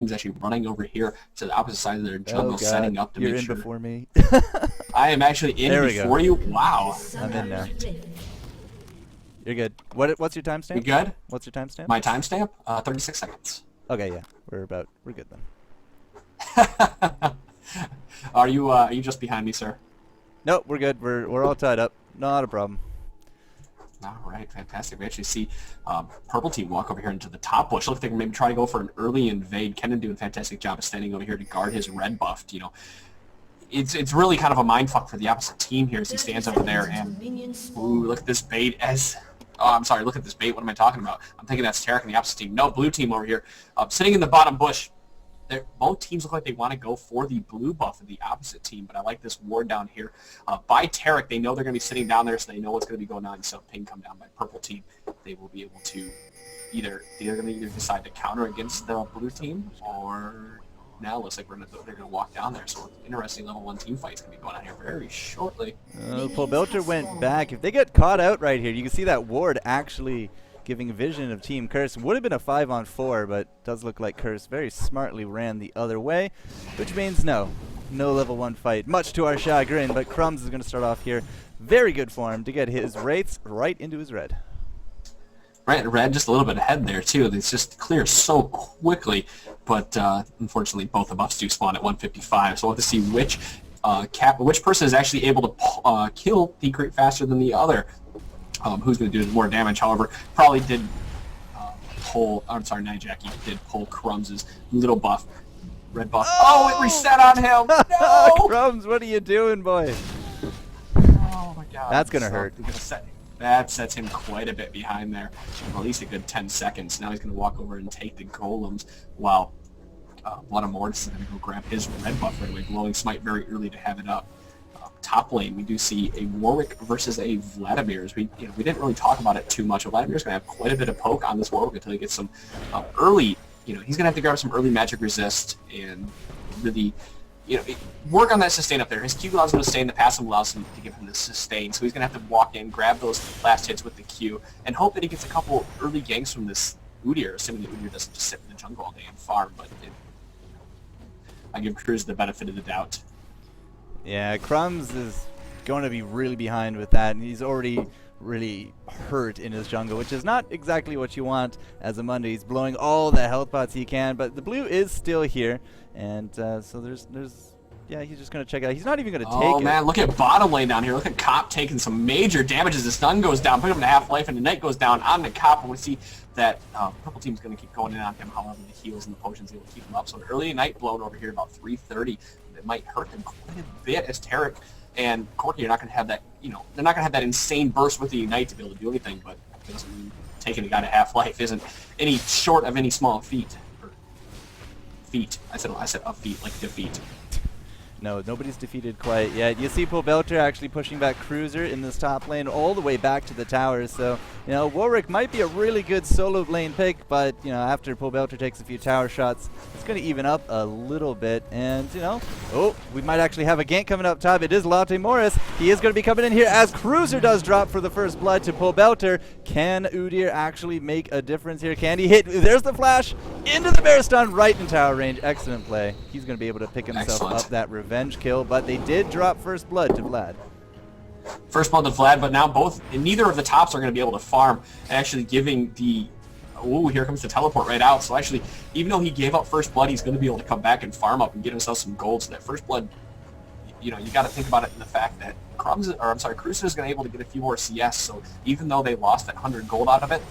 He's actually running over here to the opposite side of their jungle, setting up to You're make in sure. before me. I am actually in before you. Wow. I'm in now. You're good. What's your timestamp? You good? What's your timestamp? My timestamp? 36 seconds. Okay, yeah. We're good then. Are you just behind me, sir? Nope, we're good. We're all tied up. Not a problem. All right, fantastic. We actually see purple team walk over here into the top bush. Look, they can maybe try to go for an early invade. Kennen doing a fantastic job of standing over here to guard his red buffed. You know, it's really kind of a mindfuck for the opposite team here as he stands over there. And ooh, look at this bait as. Oh, I'm sorry. Look at this bait. What am I talking about? I'm thinking that's Taric and the opposite team. No, blue team over here, sitting in the bottom bush. Both teams look like they want to go for the blue buff of the opposite team, but I like this ward down here by Taric. They know they're going to be sitting down there, so they know what's going to be going on. So ping come down by purple team. They will be able to they're going to either decide to counter against the blue team, or now it looks like they're going to walk down there. So interesting level 1 team fight is going to be going on here very shortly. Pulbelter went back. If they get caught out right here, you can see that ward actually giving vision of Team Curse. Would have been a 5-on-4, but does look like Curse very smartly ran the other way, which means no level 1 fight, much to our chagrin. But Crumbs is going to start off here. Very good form to get his wraiths right into his red. Right, red just a little bit ahead there too. It's just clear so quickly, but unfortunately both the buffs do spawn at 155. So we'll have to see which person is actually able to kill the creep faster than the other. Who's going to do more damage? However, probably did pull. I'm sorry, Nijaki did pull Crumbs' little buff, red buff. Oh, it reset on him. No, Crumbs, what are you doing, boy? Oh my God, that's gonna hurt. That sets him quite a bit behind there, at least a good 10 seconds. Now he's going to walk over and take the golems, while Vladimir is going to go grab his red buff right away, glowing smite very early to have it up. Top lane, we do see a Warwick versus a Vladimir. We didn't really talk about it too much. Vladimir's going to have quite a bit of poke on this Warwick until he gets some early. He's going to have to grab some early magic resist and really, work on that sustain up there. His Q allows him to sustain. The passive allows him to give him the sustain. So he's going to have to walk in, grab those last hits with the Q, and hope that he gets a couple early ganks from this Udyr, assuming that Udyr doesn't just sit in the jungle all day and farm. But I give Cruz the benefit of the doubt. Yeah, Crumbs is going to be really behind with that, and he's already really hurt in his jungle, which is not exactly what you want as a Mundo. He's blowing all the health pots he can, but the blue is still here, and so yeah, he's just going to check it out. He's not even going to take it. Oh man, look at bottom lane down here. Look at Cop taking some major damage as the stun goes down, putting him to half-life, and the Knight goes down on the Cop, and we see that purple team's going to keep going in on him. However, the heals and the potions will keep him up. So an early Knight blown over here about 330. It might hurt them quite a bit as Taric and Corki are not going to have that, they're not going to have that insane burst with the Ignite to be able to do anything, but it doesn't mean taking a guy to half-life isn't any short of any small feat. I said a feat, like defeat. No, nobody's defeated quite yet. You see Pulbelter actually pushing back Cruiser in this top lane all the way back to the towers. So, Warwick might be a really good solo lane pick, but, after Pulbelter takes a few tower shots, it's going to even up a little bit. And, oh, we might actually have a gank coming up top. It is Latte Morris. He is going to be coming in here as Cruiser does drop for the first blood to Pulbelter. Can Udyr actually make a difference here? Can he hit? There's the flash into the bear stun right in tower range. Excellent play. He's going to be able to pick himself up that revenge kill, but they did drop first blood to Vlad. First blood to Vlad, but now neither of the tops are going to be able to farm, and actually giving the, ooh, here comes the teleport right out. So actually, even though he gave up first blood, he's going to be able to come back and farm up and get himself some gold. So that first blood, you got to think about it in the fact that Cruiser is going to be able to get a few more CS. So even though they lost that 100 gold out of it,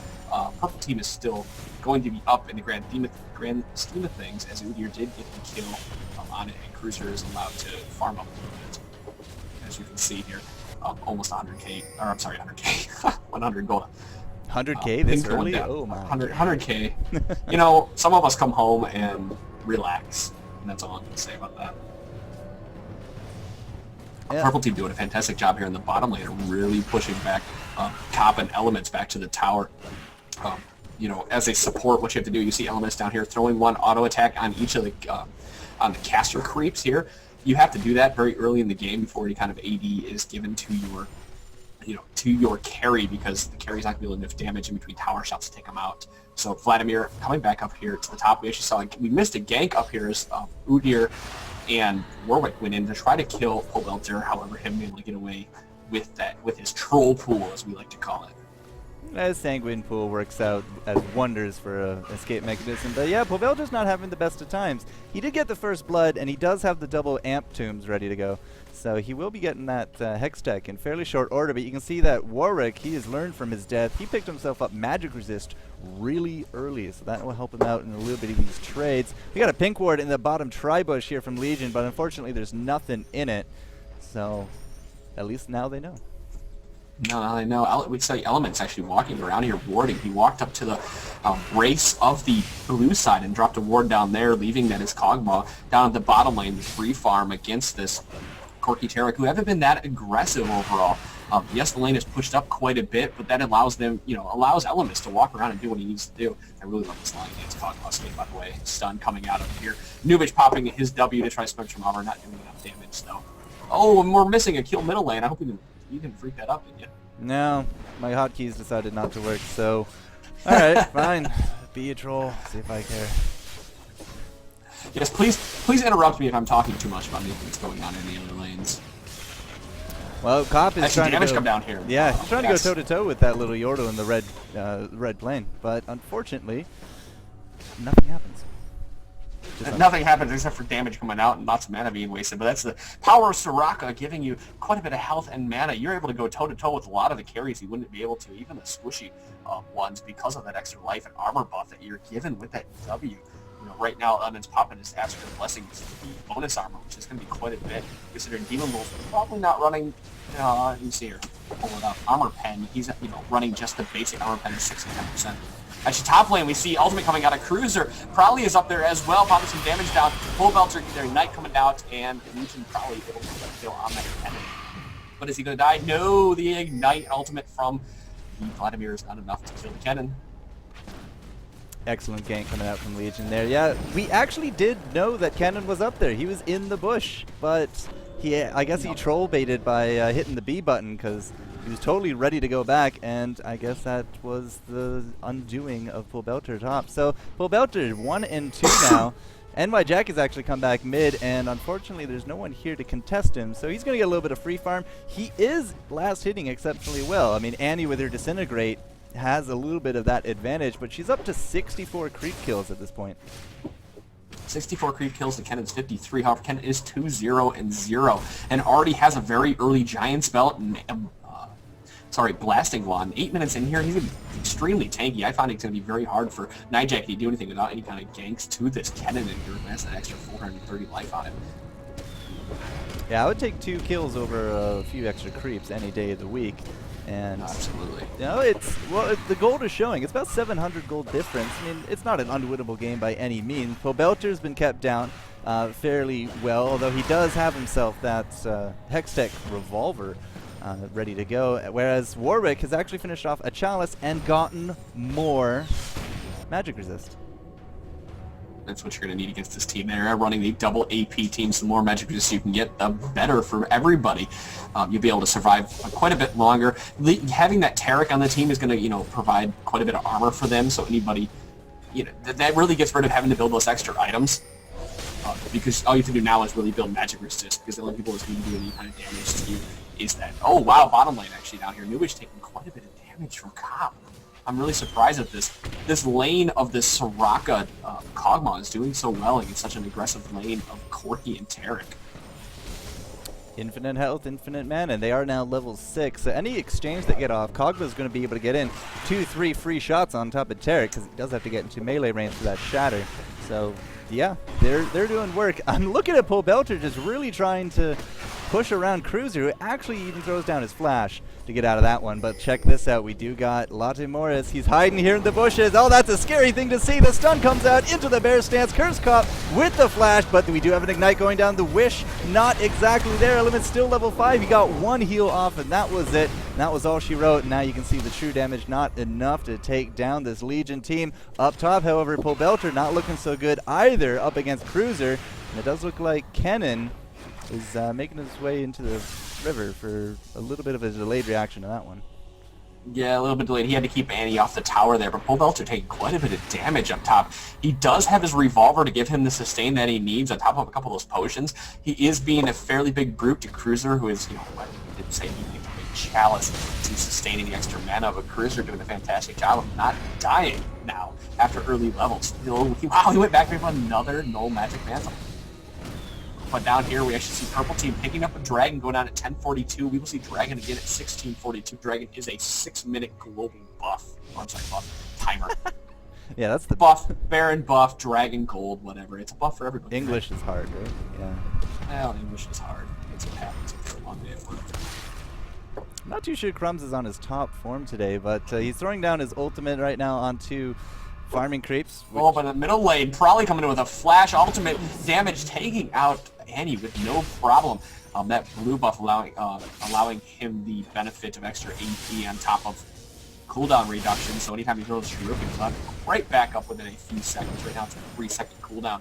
purple team is still going to be up in the grand scheme of things, as Udyr did get the kill on it, and Cruiser is allowed to farm up a little bit, as you can see here. Almost 100k, or I'm sorry, 100k, 100 gold. 100k this early? Oh my. 100k. Some of us come home and relax, and that's all I'm going to say about that. Yeah. Purple team doing a fantastic job here in the bottom lane, really pushing back Cop and Elements back to the tower. As a support, what you have to do, you see Elements down here throwing one auto attack on each of the on the caster creeps here. You have to do that very early in the game before any kind of AD is given to your to your carry, because the carry's not going to be able to enough damage in between tower shots to take him out. So Vladimir coming back up here to the top. We actually saw, we missed a gank up here as Udyr and Warwick went in to try to kill playLEGENDS. However, him being able to get away with his troll pool, as we like to call it. As Sanguine Pool works out as wonders for a escape mechanism. But yeah, playLEGENDS not having the best of times. He did get the first blood, and he does have the double amp tombs ready to go. So he will be getting that Hex Tech in fairly short order, but you can see that Warwick, he has learned from his death. He picked himself up Magic Resist really early, so that will help him out in a little bit of these trades. We got a Pink Ward in the bottom tri-bush here from Legion, but unfortunately there's nothing in it. So at least now they know. No, I know. We saw Elements actually walking around here warding. He walked up to the race of the blue side and dropped a ward down there, leaving that his Kog'Maw down at the bottom lane, the free farm against this Corki Taric, who haven't been that aggressive overall. Yes, the lane is pushed up quite a bit, but that allows them, allows Elements to walk around and do what he needs to do. I really love this line against Kog'Maw skate, by the way. Stun coming out of here. Nubich popping his W to try to Spectrum Armor, not doing enough damage, though. Oh, and we're missing a kill middle lane. I hope you didn't freak that up, did you? No, my hotkeys decided not to work, so... Alright, fine. Be a troll. See if I care. Yes, please interrupt me if I'm talking too much about anything that's going on in the other lanes. Well, Cop is trying to come down here. Yeah, he's trying to go toe-to-toe with that little Yordle in the red plane, but unfortunately, nothing happens. Nothing happens except for damage coming out and lots of mana being wasted, but that's the power of Soraka giving you quite a bit of health and mana. You're able to go toe-to-toe with a lot of the carries you wouldn't be able to, even the squishy ones, because of that extra life and armor buff that you're given with that W. Right now, Elements popping his Astral Blessings, the bonus armor, which is going to be quite a bit, considering Demon Wolf probably not running, let me see here, pull it up, Armor Pen. He's, running just the basic Armor Pen at 6-10%. Actually, top lane, we see Ultimate coming out of Cruiser. Probably is up there as well, popping some damage down. playLEGENDS, their Ignite coming out, and Legion probably able to get a kill on that Kennen. But is he going to die? No, the Ignite Ultimate from the Vladimir is not enough to kill the Kennen. Excellent gank coming out from Legion there. Yeah, we actually did know that Kennen was up there. He was in the bush, but I guess he troll baited by hitting the B button, because he was totally ready to go back, and I guess that was the undoing of playLEGENDS top. So playLEGENDS 1 and 2 now. NY Jack has actually come back mid, and unfortunately there's no one here to contest him, so he's going to get a little bit of free farm. He is last hitting exceptionally well. I mean, Annie with her Disintegrate has a little bit of that advantage, but she's up to 64 creep kills at this point. 64 creep kills to Kennen's 53. However, Kennen is 2-0-0 and already has a very early Giant's Belt and Blasting Wand. 8 minutes in here, he's going to be extremely tanky. I find it's going to be very hard for Nightjack to do anything without any kind of ganks to this Kennen in here. That's an extra 430 life on him. Yeah, I would take 2 kills over a few extra creeps any day of the week. And absolutely. The gold is showing. It's about 700 gold difference. I mean, it's not an unwinnable game by any means. playLEGENDS been kept down fairly well, although he does have himself that Hextech revolver ready to go, whereas Warwick has actually finished off a Chalice and gotten more Magic Resist. That's what you're going to need against this team. They're running the double AP teams. The more Magic Resist you can get, the better for everybody. You'll be able to survive quite a bit longer. Having that Taric on the team is going to, provide quite a bit of armor for them. So anybody, that really gets rid of having to build those extra items. Because all you have to do now is really build Magic Resist, because the only people that's going to do any kind of damage to you is that. Oh wow, bottom lane actually down here. Nubich taking quite a bit of damage from Cop. I'm really surprised at this lane of this Soraka Kog'Maw is doing so well against such an aggressive lane of Corki and Taric. Infinite health, infinite mana, and they are now level 6. So any exchange that get off, Kog'Maw is going to be able to get in 2-3 free shots on top of Taric, because he does have to get into melee range for that shatter. So yeah, they're doing work. I'm looking at playLEGENDS just really trying to push around Cruiser, who actually even throws down his flash to get out of that one. But check this out. We do got Latte Morris. He's hiding here in the bushes. Oh, that's a scary thing to see. The stun comes out into the bear stance. Curse Cop with the flash, but we do have an Ignite going down. The Wish not exactly there. Element's still level 5. He got 1 heal off, and that was it. That was all she wrote. And now you can see the true damage not enough to take down this Legion team. Up top, however, playLEGENDS not looking so good either up against Cruiser. And it does look like Kennen is making his way into the river for a little bit of a delayed reaction to that one. Yeah, a little bit delayed. He had to keep Annie off the tower there, but playLEGENDS taking quite a bit of damage up top. He does have his revolver to give him the sustain that he needs on top of a couple of those potions. He is being a fairly big brute to Cruiser, who is, you know, I didn't say he needed a big chalice to sustaining the extra mana, but Cruiser doing a fantastic job of not dying now after early levels. Wow, he went back with another null magic mantle. But down here, we actually see Purple Team picking up a Dragon going down at 10:42. We will see Dragon again at 16:42. Dragon is a 6-minute global buff. Oh, I'm sorry, buff. Timer. Yeah, that's the buff. Baron buff, Dragon gold, whatever. It's a buff for everybody. English is hard, right? Yeah. Well, English is hard. It's what happens after a long day at work. I'm not too sure Crumbs is on his top form today, but he's throwing down his ultimate right now onto farming creeps. Oh, but the middle lane probably coming in with a flash ultimate damage, taking out Annie with no problem. That blue buff allowing him the benefit of extra AP on top of cooldown reduction. So anytime he throws Shuriken, he'll right back up within a few seconds. Right now it's a 3-second cooldown.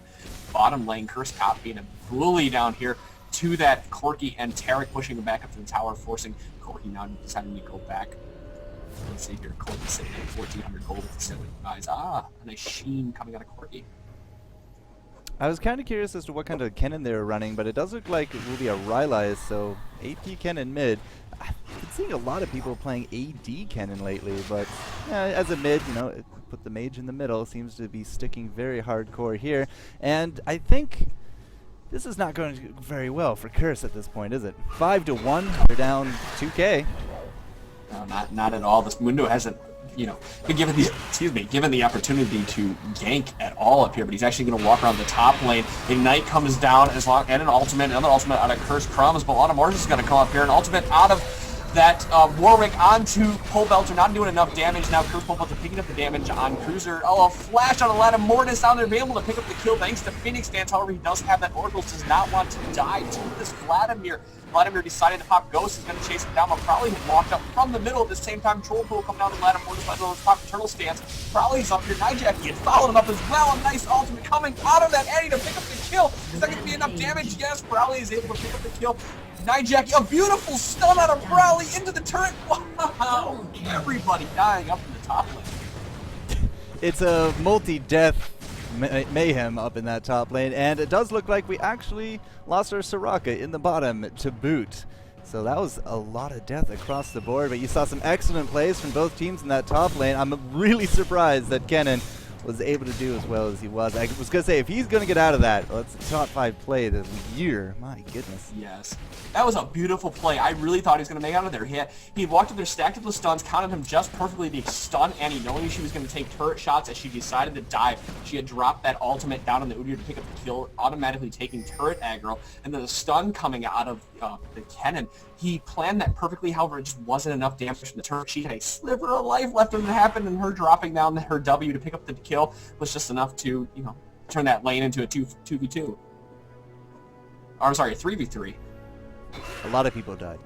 Bottom lane, Curse Cop being a bully down here to that Corki and Taric pushing him back up to the tower, forcing Corki now deciding to go back. Let's see here, Corki sitting at 1,400 gold with the 7 eyes. Ah, a nice sheen coming out of Corki. I was kind of curious as to what kind of Kennen they were running, but it does look like it will be a Rylai's, so AP Kennen mid. I've been seeing a lot of people playing AD Kennen lately, but as a mid, you know, put the mage in the middle, seems to be sticking very hardcore here. And I think this is not going to go very well for Curse at this point, is it? 5-1, they're down 2k. No, not at all. This Mundo hasn't, you know, been given the opportunity to gank at all up here, but he's actually going to walk around the top lane. Ignite comes down and an ultimate, another ultimate out of Curse Crumbs, but Vladimir is going to come up here. An ultimate out of that Warwick onto playLEGENDS, not doing enough damage. Now Curse playLEGENDS picking up the damage on Cruiser. Oh, a flash on a Vladimir down there, being able to pick up the kill thanks to Phoenix Dance. However, he does have that Oracle, does not want to die to this Vladimir. Vladimir decided to pop Ghost, is going to chase him down, but probably walked up from the middle at the same time. Troll Pool coming down to Vladimir, despite those pop Eternal Stance. Probably's up here. Nyjack gets followed him up as well. A nice ultimate coming out of that Annie to pick up the kill. Is that going to be enough damage? Yes, Prowley is able to pick up the kill. Nyjack, a beautiful stun out of Prowley into the turret. Wow! Everybody dying up in the top lane. It's a multi-death mayhem up in that top lane, and it does look like we actually lost our Soraka in the bottom to boot. So that was a lot of death across the board, but you saw some excellent plays from both teams in that top lane. I'm really surprised that Kennen was able to do as well as he was. I was going to say, if he's going to get out of that, well, that's a top 5 play of the year. My goodness. Yes. That was a beautiful play. I really thought he was going to make out of there. He walked up there, stacked up the stuns, counted him just perfectly to stun Annie, knowing she was going to take turret shots as she decided to dive. She had dropped that ultimate down on the Udyr to pick up the kill, automatically taking turret aggro, and then the stun coming out of the Kennen. He planned that perfectly, however, it just wasn't enough damage from the turret. She had a sliver of life left when it happened, and her dropping down her W to pick up the kill was just enough to, you know, turn that lane into a 2v2. Or, I'm sorry, a 3v3. A lot of people died.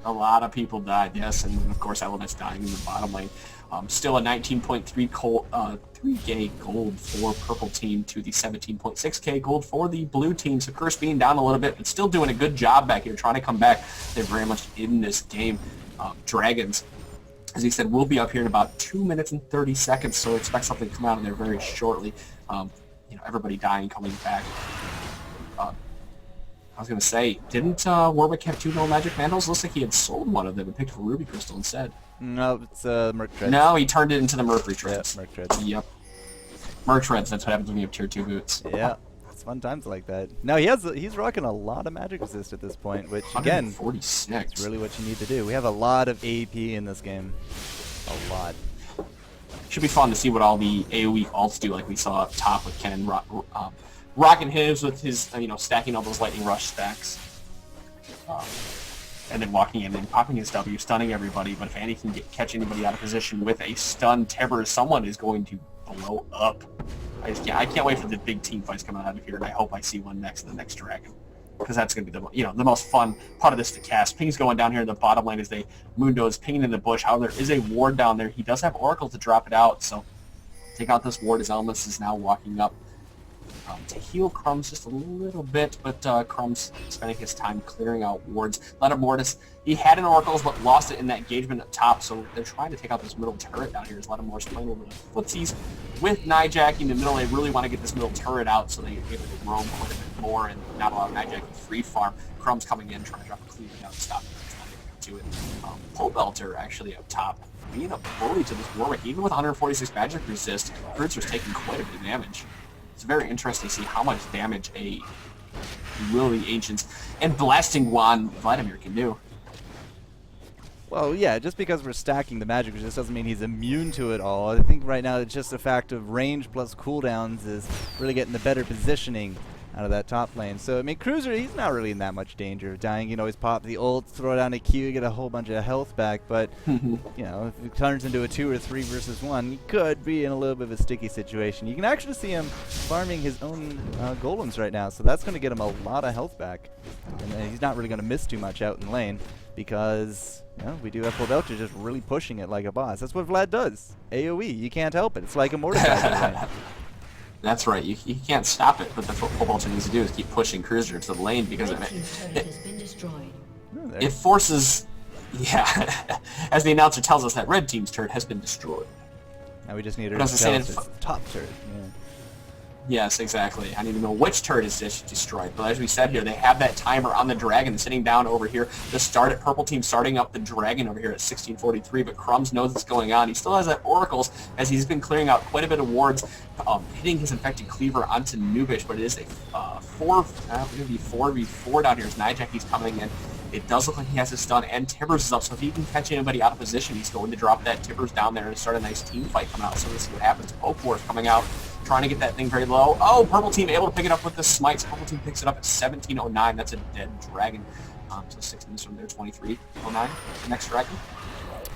A lot of people died, yes, and of course Element's dying in the bottom lane. Still a 19.3k gold for purple team to the 17.6k gold for the blue team. So Curse being down a little bit, but still doing a good job back here, trying to come back. They're very much in this game. Dragons, as he said, will be up here in about 2 minutes and 30 seconds, so expect something to come out of there very shortly. You know, everybody dying, coming back. I was going to say, didn't Warwick have 2 null magic mantles? Looks like he had sold one of them and picked up a ruby crystal instead. No, it's Merc Treads. No, he turned it into the Mercury Treads. Yep, Merc Treads. Yep. Merc Treads, that's what happens when you have tier 2 boots. Yeah, it's fun times like that. No, he's rocking a lot of magic resist at this point, which, again, 146. is really what you need to do. We have a lot of AP in this game. A lot. Should be fun to see what all the AoE ults do, like we saw up top with Kennen rocking his with his, you know, stacking all those lightning rush stacks. And then walking in and popping his W, stunning everybody, but if Annie can catch anybody out of position with a stun Timber, someone is going to blow up. I can't wait for the big team fights coming out of here, and I hope I see one next to the next dragon. Because that's going to be the most fun part of this to cast. Ping's going down here in the bottom lane as Mundo is pinging in the bush. However, there is a ward down there. He does have Oracle to drop it out, so take out this ward as Elmas is now walking up to heal Crumbs just a little bit, but Crumbs spending his time clearing out wards. Vladimir, he had an Oracles, but lost it in that engagement up top, so they're trying to take out this middle turret down here as Vladimir's playing over the footsies with Nijacking in the middle. They really want to get this middle turret out so they able to roam quite a bit more and not allow Nijacking free farm. Crumbs coming in, trying to drop a cleaver down to stop it. He's not able to do it. Pole Belter actually up top, being a bully to this Warwick. Even with 146 magic resist, Cruiser's taking quite a bit of damage. It's very interesting to see how much damage a Will of the Ancients and Blasting Wand Vladimir can do. Well, yeah, just because we're stacking the magic resist doesn't mean he's immune to it all. I think right now it's just a fact of range plus cooldowns is really getting the better positioning out of that top lane. So, I mean, Cruiser, he's not really in that much danger of dying. You can always pop the ult, throw down a Q, get a whole bunch of health back, but, you know, if it turns into a 2 or 3 versus 1, he could be in a little bit of a sticky situation. You can actually see him farming his own golems right now, so that's going to get him a lot of health back. And he's not really going to miss too much out in lane, because, you know, we do have Pobelter just really pushing it like a boss. That's what Vlad does. AoE, you can't help it. It's like a Morgana. That's right. You can't stop it, but that's what Pobelter needs to do is keep pushing Cruiser to the lane because it forces, yeah, as the announcer tells us, that red team's turret has been destroyed. Now we just need her to tell us it's top turret. Yeah. Yes, exactly. I don't even know which turret is destroyed, but as we said here, they have that timer on the dragon sitting down over here. The start at Purple Team starting up the dragon over here at 1643, but Crumbs knows what's going on. He still has that Oracles as he's been clearing out quite a bit of wards, hitting his infected cleaver onto Nubish, but it is a 4v4 down here as Nijacky's coming in. It does look like he has his stun, and Tibbers is up, so if he can catch anybody out of position, he's going to drop that Tibbers down there and start a nice team fight coming out. So let's see what happens. Oakworth coming out, trying to get that thing very low. Oh, Purple Team able to pick it up with the smites. Purple Team picks it up at 1709. That's a dead dragon. So 6 minutes from there, 2309. The next dragon.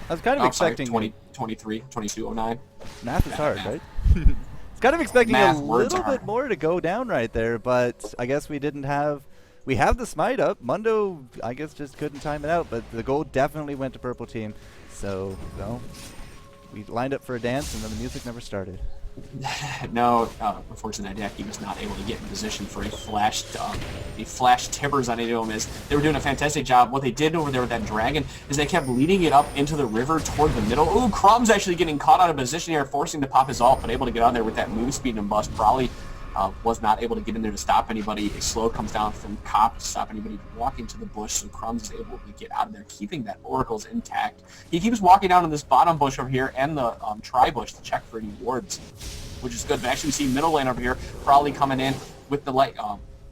I was kind of expecting... 2209. Math is hard, right? It's kind of expecting a little bit more to go down right there, but I guess we didn't have... We have the smite up. Mundo, I guess, just couldn't time it out, but the gold definitely went to Purple Team. So, well, we lined up for a dance, and then the music never started. No, unfortunately, Nijacking was not able to get in position for a flash Tibbers on any of them. Is they were doing a fantastic job. What they did over there with that dragon is they kept leading it up into the river toward the middle. Ooh, Crumb's actually getting caught out of position here, forcing to pop his ult, but able to get on there with that move speed and bust. Probably was not able to get in there to stop anybody. A slow comes down from Cop to stop anybody walking to the bush, so Crumbs is able to get out of there, keeping that Oracles intact. He keeps walking down in this bottom bush over here and the tri-bush to check for any wards, which is good. But actually we see middle lane over here, probably coming in with the light,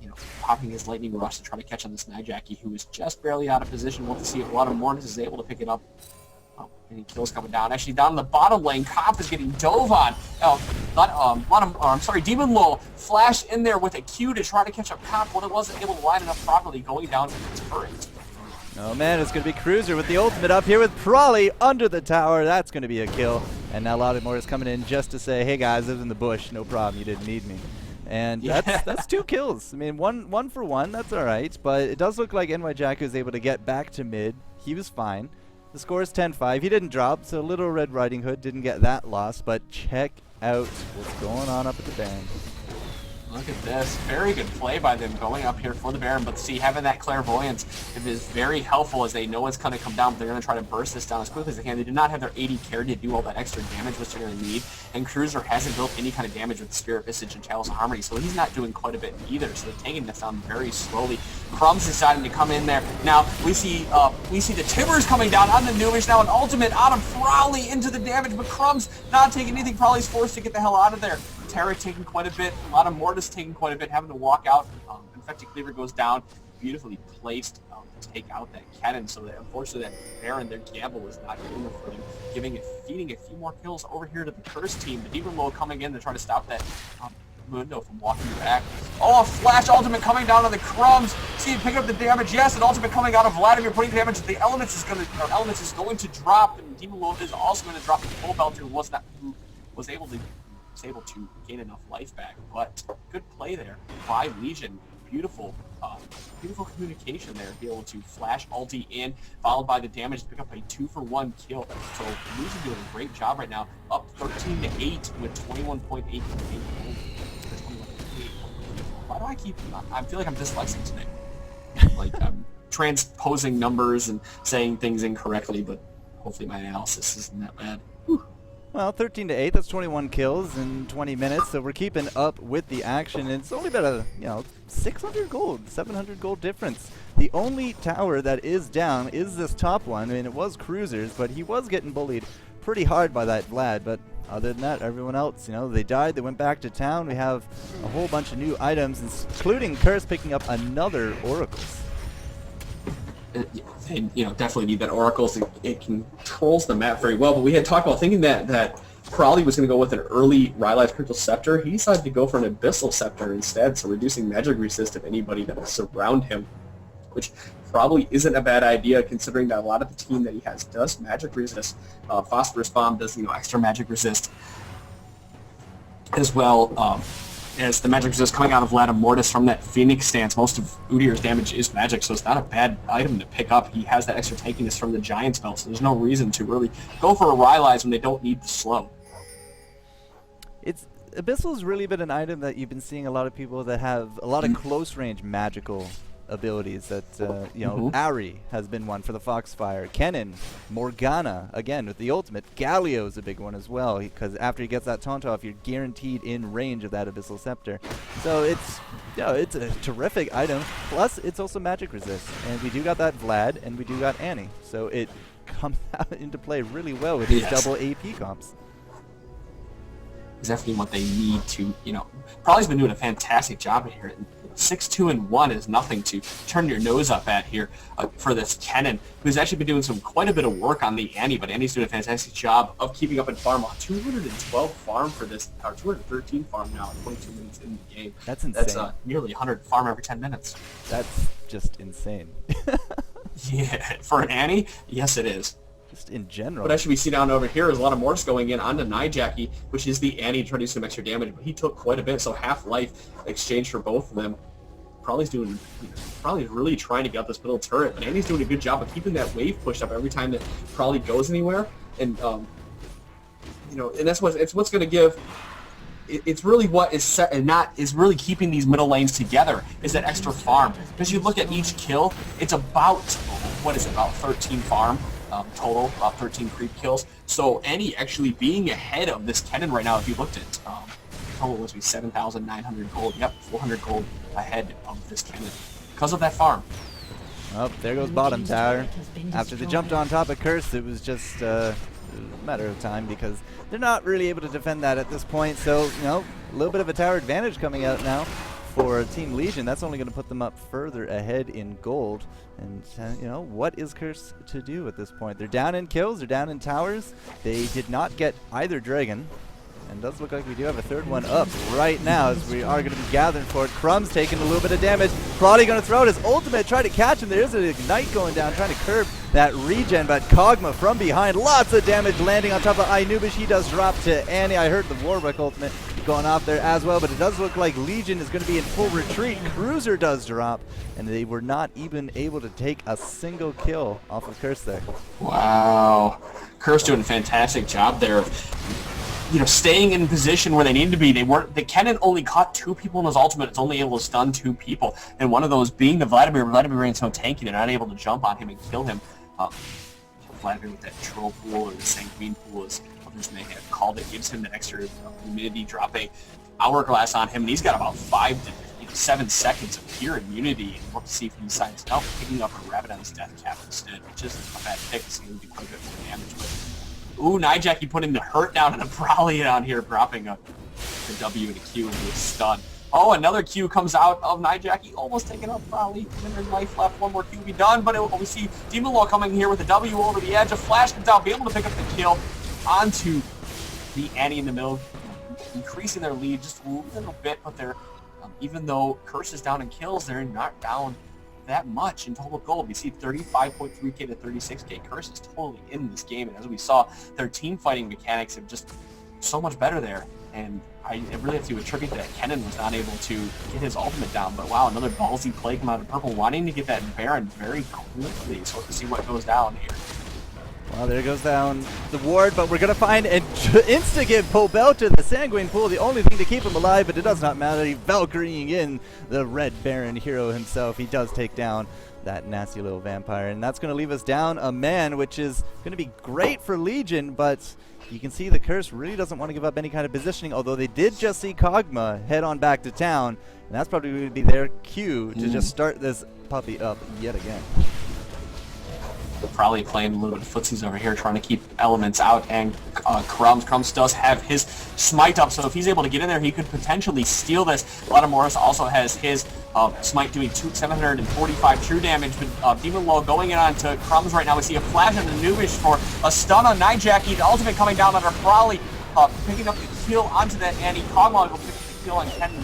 you know, popping his lightning rush to try to catch on this Nijacky, who is just barely out of position. We'll see if Vladimir is able to pick it up. Any kills coming down. Actually, down in the bottom lane, Cop is getting dove on. Demon Low flashed in there with a Q to try to catch up Cop, but it wasn't able to line it up properly, going down to the turret. Oh man, it's going to be Cruiser with the ultimate up here with Prawley under the tower. That's going to be a kill. And now Vladimir is coming in just to say, hey guys, I was in the bush. No problem, you didn't need me. And that's 2 kills. I mean, one for one, that's all right. But it does look like NY Jack is able to get back to mid. He was fine. The score is 10-5. He didn't drop, so Little Red Riding Hood didn't get that loss. But check out what's going on up at the Baron. Look at this. Very good play by them going up here for the Baron. But see, having that clairvoyance is very helpful as they know it's going to come down. But they're going to try to burst this down as quickly as they can. They do not have their AD carry to do all that extra damage, which they're going to need. And Cruiser hasn't built any kind of damage with Spirit Visage and Chalice of Harmony, so he's not doing quite a bit either. So they're taking this down very slowly. Crumbs deciding to come in there. Now we see the Tibbers coming down on the Nubish. Now an ultimate out of Prawley into the damage, but Crumbs not taking anything. Prawley's forced to get the hell out of there. Taric taking quite a bit, a lot of Mortis taking quite a bit, having to walk out. Infected Cleaver goes down, beautifully placed to take out that Kennen, so that unfortunately that Baron, their gamble was not good enough for them, feeding a few more kills over here to the Curse team. The Demon Low coming in to try to stop that Mundo from walking back. Oh, a flash ultimate coming down on the Crumbs. See him pick up the damage. Yes, an ultimate coming out of Vladimir, putting damage. The Elements is going to drop, and Demon Low is also going to drop. The Pole Belter who was able to gain enough life back, but good play there by Legion. Beautiful communication there, be able to flash ulti in, followed by the damage to pick up a 2-for-1 kill. So Legion doing a great job right now, up 13-8 with 21.8 do I keep... I feel like I'm dyslexic today. Like, I'm transposing numbers and saying things incorrectly, but hopefully my analysis isn't that bad. Whew. Well, 13-8, that's 21 kills in 20 minutes, so we're keeping up with the action. It's only about a, 600 gold, 700 gold difference. The only tower that is down is this top one. I mean, it was Cruisers, but he was getting bullied pretty hard by that Vlad. But other than that, everyone else, they died, they went back to town. We have a whole bunch of new items, including Curse picking up another Oracles. They, definitely need that Oracles. It controls the map very well. But we had talked about thinking that Probably was going to go with an early Rylai's Crystal Scepter. He decided to go for an Abyssal Scepter instead, so reducing magic resist of anybody that will surround him, which probably isn't a bad idea considering that a lot of the team that he has does magic resist. Phosphorus Bomb does, extra magic resist as well. As the magic resist coming out of Vladimir from that Phoenix stance, most of Udyr's damage is magic, so it's not a bad item to pick up. He has that extra tankiness from the Giant spell, so there's no reason to really go for a Rylai's when they don't need the slow. Abyssal's really been an item that you've been seeing a lot of people that have a lot of close range magical abilities that, Ari has been one for the Foxfire. Kennen, Morgana, again, with the ultimate. Galio's a big one as well, because after he gets that taunt off, you're guaranteed in range of that Abyssal Scepter. So it's a terrific item. Plus, it's also magic resist. And we do got that Vlad, and we do got Annie. So it comes out into play really well with these double AP comps. Definitely what they need to, Probably's been doing a fantastic job here. 6-2-1 is nothing to turn your nose up at here for this Kennen, who's actually been doing quite a bit of work on the Annie, but Annie's doing a fantastic job of keeping up in farm. 212 farm for this, or 213 farm now, 22 minutes in the game. That's insane. That's nearly 100 farm every 10 minutes. That's just insane. Yeah, for an Annie, yes it is. Just in general. But actually we see down over here is a lot of Mortis going in onto Nijaki, which is the Annie trying to do some extra damage, but he took quite a bit, so half life exchanged for both of them. Probably really trying to get up this middle turret, but Annie's doing a good job of keeping that wave pushed up every time that Probably goes anywhere, and and that's what's going to give. It's really what is set and is really keeping these middle lanes together is that extra farm. Because you look at each kill, it's about about 13 farm. Total, about 13 creep kills. So Annie actually being ahead of this Kennen right now, if you looked at total was 7,900 gold. Yep, 400 gold ahead of this Kennen because of that farm. Oh, there goes bottom tower. After they jumped on top of Curse, it was just a matter of time because they're not really able to defend that at this point. So, a little bit of a tower advantage coming out now for Team Legion. That's only going to put them up further ahead in gold. And, what is Curse to do at this point? They're down in kills, they're down in towers. They did not get either dragon. And it does look like we do have a third one up right now as we are going to be gathering for it. Crumb's taking a little bit of damage. Probably going to throw out his ultimate, try to catch him. There's an Ignite going down, trying to curb that regen. But Kog'Maw from behind, lots of damage landing on top of Inubish. He does drop to Annie. I heard the Warwick ultimate going off there as well, but it does look like Legion is going to be in full retreat. Cruiser does drop, and they were not even able to take a single kill off of Curse there. Wow. Curse doing a fantastic job there of staying in position where they needed to be. The Kennen only caught 2 people in his ultimate. It's only able to stun 2 people, and one of those being the Vladimir. Vladimir ain't so tanky. They're not able to jump on him and kill him. Vladimir with that Troll Pool or the Sanguine Pool, as others may have called it, gives him that extra immunity, dropping Hourglass on him, and he's got about 5 to 7 seconds of pure immunity, and we'll see if he decides to picking up a Rabbit on his Death Cap instead, which isn't a bad pick. It's going to do quite a bit more damage. But ooh, Nijaki putting the hurt down and a Prowly on here, dropping a W and a Q into a stun. Oh, another Q comes out of Nijaki, almost taking out Prowly. Minute life left, one more Q to be done, but we see Demon Law coming here with a W over the edge. A flash comes out, be able to pick up the kill onto the Annie in the middle, increasing their lead just a little bit, but they're, even though Curse is down in kills, they're not down that much in total gold. We see 35.3k to 36k. Curse is totally in this game, and as we saw, their team fighting mechanics are just so much better there. And I really have to attribute that Kennen was not able to get his ultimate down. But wow, another ballsy play come out of purple, wanting to get that Baron very quickly. So we'll see what goes down here. Well, there goes down the ward, but we're going to find and insta-give Pobelter the Sanguine Pool, the only thing to keep him alive, but it does not matter. He's Valkyrieing in the Red Baron hero himself. He does take down that nasty little vampire, and that's going to leave us down a man, which is going to be great for Legion, but you can see the Curse really doesn't want to give up any kind of positioning, although they did just see Kog'Maw head on back to town, and that's probably going to be their cue to just start this puppy up yet again. Probably playing a little bit of footsies over here, trying to keep elements out, and Crumbs does have his smite up, so if he's able to get in there, he could potentially steal this. Vladimir also has his smite doing 745 true damage, but Demon Law going in on to Crumbs right now. We see a flash of the Nubish for a stun on Nightjackie, the ultimate coming down on her, probably picking up the kill onto that Annie. Kog'Maw will pick up the kill on Kennen.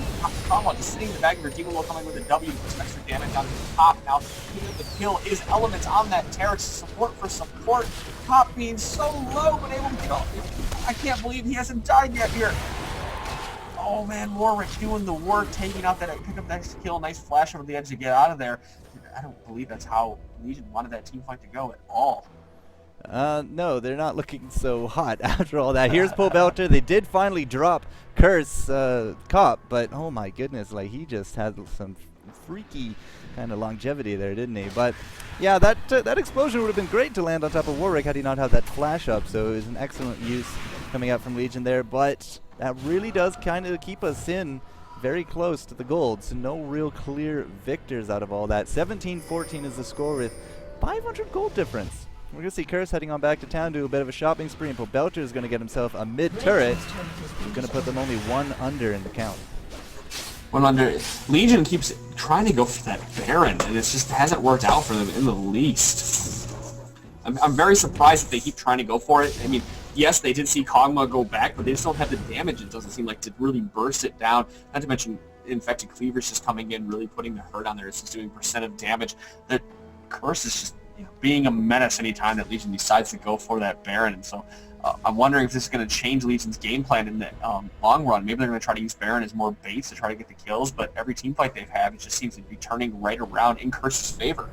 Kog'Maw just sitting in the back of her. Demon Law coming with a W for some extra damage on the top. Now picking up the kill is elements on that Taric, support for support. Top being so low, but able to get off. I can't believe he hasn't died yet here. Oh man, Warwick doing the work, taking out that pick up next kill, nice flash over the edge to get out of there. I don't believe that's how Legion wanted that team fight to go at all. No, they're not looking so hot after all that. Here's Pobelter. They did finally drop Curse Cop, but oh my goodness, like he just had some freaky kind of longevity there, didn't he? But yeah, that explosion would have been great to land on top of Warwick had he not had that flash up, so it was an excellent use coming out from Legion there, but that really does kind of keep us in very close to the gold, so no real clear victors out of all that. 17-14 is the score with 500 gold difference. We're going to see Curse heading on back to town, do a bit of a shopping spree, and Pobelter is going to get himself a mid-turret. He's going to put them only one under in the count. One under. Legion keeps trying to go for that Baron, and it just hasn't worked out for them in the least. I'm very surprised that they keep trying to go for it. I mean, yes, they did see Kog'Maw go back, but they just don't have the damage, it doesn't seem like, to really burst it down. Not to mention Infected Cleaver's just coming in, really putting the hurt on there. It's just doing % of damage. The Curse is just being a menace anytime that Legion decides to go for that Baron, and so I'm wondering if this is going to change Legion's game plan in the long run. Maybe they're going to try to use Baron as more baits to try to get the kills, but every team fight they've had, it just seems to be turning right around in Curse's favor.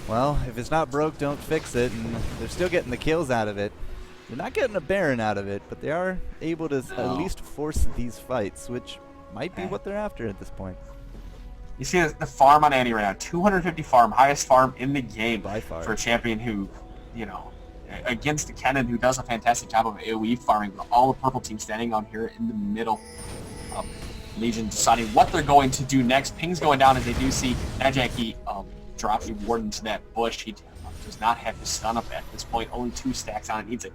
Well, if it's not broke, don't fix it, and they're still getting the kills out of it. They're not getting a Baron out of it, but they are able to at least force these fights, which might be what they're after at this point. You see the farm on Annie right now, 250 farm, highest farm in the game by far for a champion who, you know, against a Kennen who does a fantastic job of AoE farming, but all the purple team standing on here in the middle. Legion deciding what they're going to do next. Ping's going down as they do see Nightjackie drop the ward into that bush. He does not have his stun up at this point, only 2 stacks on it. Needs at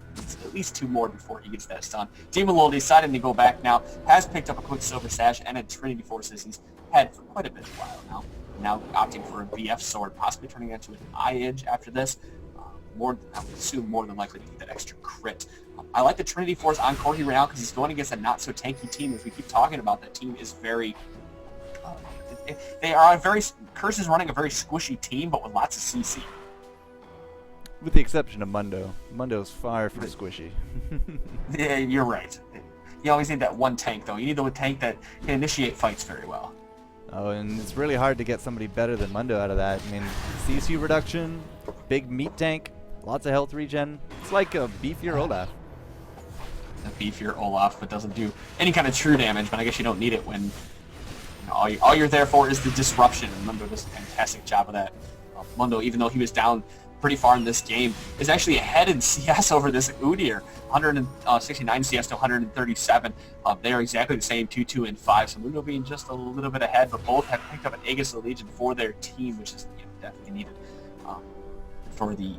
least 2 more before he gets that stun. Demon Lord deciding to go back now, has picked up a quick silver sash and a Trinity Forces he's had for quite a bit of a while now. Now opting for a BF sword, possibly turning that into an eye edge after this. I would assume more than likely to get that extra crit. I like the Trinity Force on Corki right now because he's going against a not so tanky team. As we keep talking about, that team is very they are a very Curse is running a very squishy team, but with lots of CC. With the exception of Mundo. Mundo's far from squishy. Yeah, you're right. You always need that one tank, though. You need the one tank that can initiate fights very well. Oh, and it's really hard to get somebody better than Mundo out of that. I mean, CC reduction, big meat tank, lots of health regen. It's like a beefier Olaf. A beefier Olaf, but doesn't do any kind of true damage, but I guess you don't need it when all you're there for is the disruption, and Mundo does a fantastic job of that. Mundo, even though he was down pretty far in this game, is actually ahead in CS over this Udyr, 169 CS to 137. They are exactly the same, 2-2 and 5. So Mundo being just a little bit ahead, but both have picked up an Aegis of the Legion for their team, which is definitely needed for the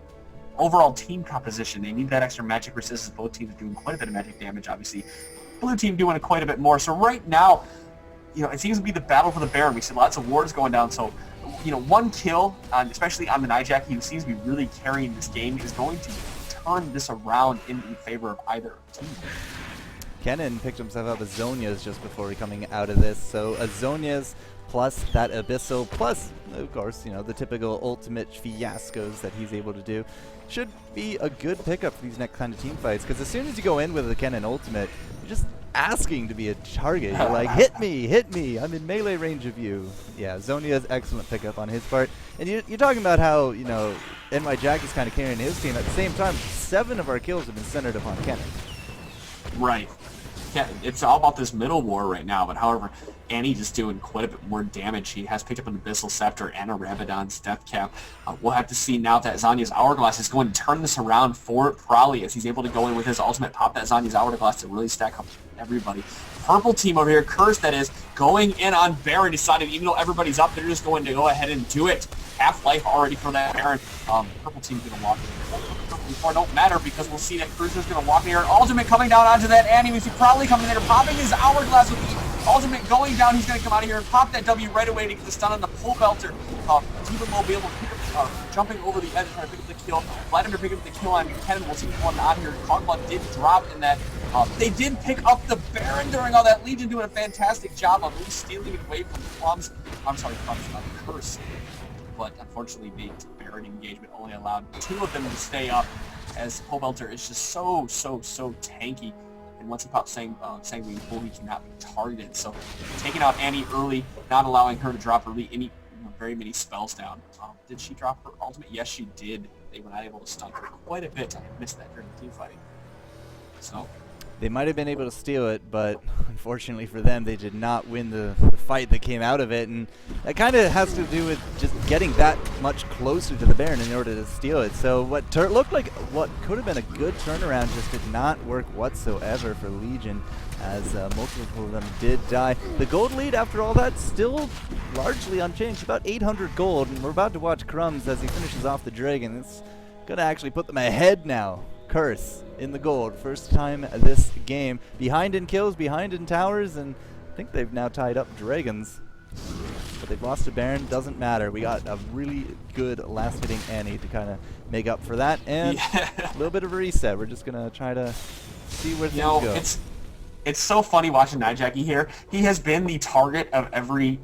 overall team composition. They need that extra magic resistance. Both teams are doing quite a bit of magic damage, obviously. Blue team doing quite a bit more. So right now, it seems to be the battle for the Baron. We see lots of wards going down, so one kill, especially on the Nightjackie, who seems to be really carrying this game, is going to turn this around in favor of either team. Kennen picked himself up Azonia's just before coming out of this, so Azonia's plus that Abyssal, plus, of course, the typical ultimate fiascos that he's able to do, should be a good pickup for these next kind of team fights, because as soon as you go in with the Kennen ultimate, you're just asking to be a target. You're like, hit me, I'm in melee range of you. Yeah, Zhonya's excellent pickup on his part. And you're talking about how, you know, NY Jack is kind of carrying his team. At the same time, 7 of our kills have been centered upon Kennen. Right. Yeah, it's all about this middle war right now, but however, Annie just doing quite a bit more damage. He has picked up an Abyssal Scepter and a Rabadon's Death Cap. We'll have to see now that Zhonya's Hourglass is going to turn this around for Prolly as he's able to go in with his ultimate, pop that Zhonya's Hourglass to really stack up everybody. Purple team over here, Curse that is, going in on Baron, decided even though everybody's up, they're just going to go ahead and do it. Half-life already for that Baron. Purple team's going to walk in. Before don't matter because we'll see that Cruiser's going to walk in here. Ultimate coming down onto that Annie. We see Prolly coming in there, popping his Hourglass with the ultimate going down. He's going to come out of here and pop that W right away to get the stun on the pole belter. Demon will be able to pick up, jumping over the edge, trying to pick up the kill. Vladimir picking up the kill on Kennen. We'll see one on here. Kog'Maw did drop in that. They did pick up the Baron during all that. Legion doing a fantastic job of really stealing it away from Crumbs. I'm sorry, Crumbs, not Curse. But unfortunately, the Baron engagement only allowed 2 of them to stay up, as Pobelter is just so tanky. And once he pops Sanguine Bull, he cannot be targeted. So taking out Annie early, not allowing her to drop really very many spells down. Did she drop her ultimate? Yes, she did. They were not able to stun her quite a bit. I missed that during the team fighting. So they might have been able to steal it, but unfortunately for them, they did not win the fight that came out of it. And that kind of has to do with just getting that much closer to the Baron in order to steal it. So what looked like what could have been a good turnaround just did not work whatsoever for Legion, as multiple of them did die. The gold lead, after all that, still largely unchanged, about 800 gold. And we're about to watch Crumbs as he finishes off the Dragon. It's going to actually put them ahead now. Curse in the gold, first time this game. Behind in kills, behind in towers, and I think they've now tied up Dragons. But they've lost to Baron, doesn't matter. We got a really good last-hitting Annie to kind of make up for that, and a little bit of a reset. We're just going to try to see where things go. It's so funny watching Nightjackie here. He has been the target of every